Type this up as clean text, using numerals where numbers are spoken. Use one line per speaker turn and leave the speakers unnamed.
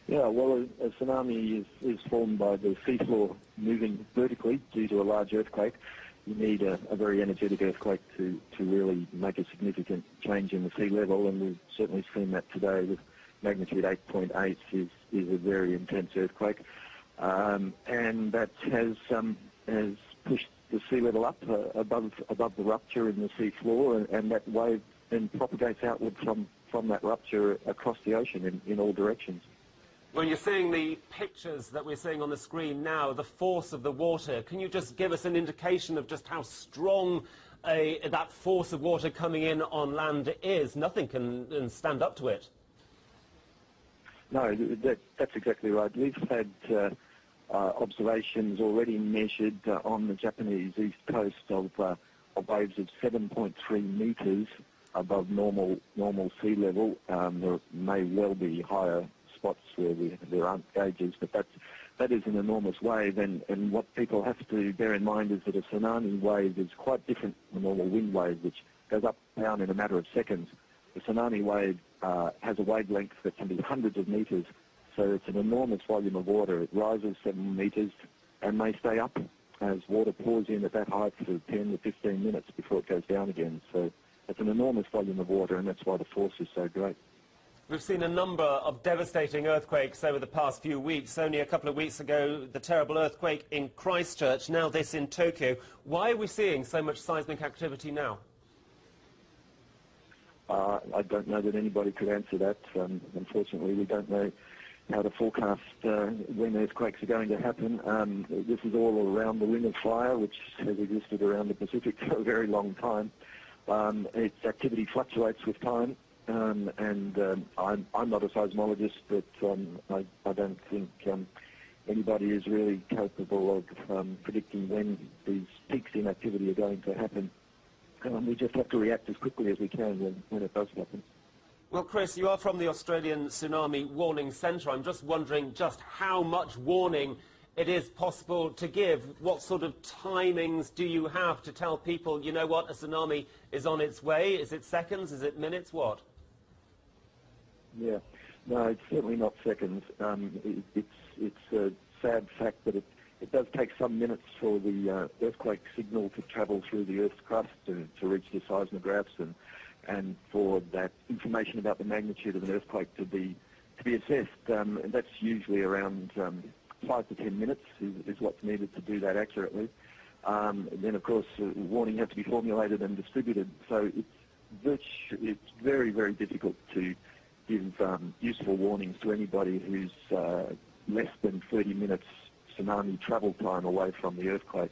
Yeah, well, a tsunami is formed by the seafloor moving vertically due to a large earthquake. You need a very energetic earthquake to really make a significant change in the sea level, and we've certainly seen that today with magnitude 8.8 is a very intense earthquake, and that has pushed the sea level up above the rupture in the sea floor, and that wave then propagates outward from that rupture across the ocean in all directions.
When you're seeing the pictures that we're seeing on the screen now, the force of the water, can you just give us an indication of just how strong that force of water coming in on land is? Nothing can stand up to it.
No, that's exactly right. We've had observations already measured on the Japanese east coast of waves of 7.3 metres above normal sea level. There may well be higher spots where there aren't gauges, but that is an enormous wave, and what people have to bear in mind is that a tsunami wave is quite different from a normal wind wave, which goes up and down in a matter of seconds. The tsunami wave has a wavelength that can be hundreds of metres, so it's an enormous volume of water. It rises 7 metres and may stay up as water pours in at that height for 10 to 15 minutes before it goes down again. So it's an enormous volume of water, and that's why the force is so great.
We've seen a number of devastating earthquakes over the past few weeks. Only a couple of weeks ago, the terrible earthquake in Christchurch, now this in Tokyo. Why are we seeing so much seismic activity now?
I don't know that anybody could answer that. Unfortunately, we don't know how to forecast when earthquakes are going to happen. This is all around the Ring of Fire, which has existed around the Pacific for a very long time. Its activity fluctuates with time. I'm not a seismologist, but I don't think anybody is really capable of predicting when these peaks in activity are going to happen. We just have to react as quickly as we can when it does happen.
Well, Chris, you are from the Australian Tsunami Warning Centre. I'm just wondering just how much warning it is possible to give. What sort of timings do you have to tell people, you know what, a tsunami is on its way? Is it seconds? Is it minutes? What?
Yeah, no, it's certainly not seconds. It's a sad fact that it does take some minutes for the earthquake signal to travel through the Earth's crust to reach the seismographs and for that information about the magnitude of an earthquake to be assessed. And that's usually around 5 to 10 minutes is what's needed to do that accurately. Then, of course, warning has to be formulated and distributed. So it's very, very difficult to give useful warnings to anybody who's less than 30 minutes tsunami travel time away from the earthquake.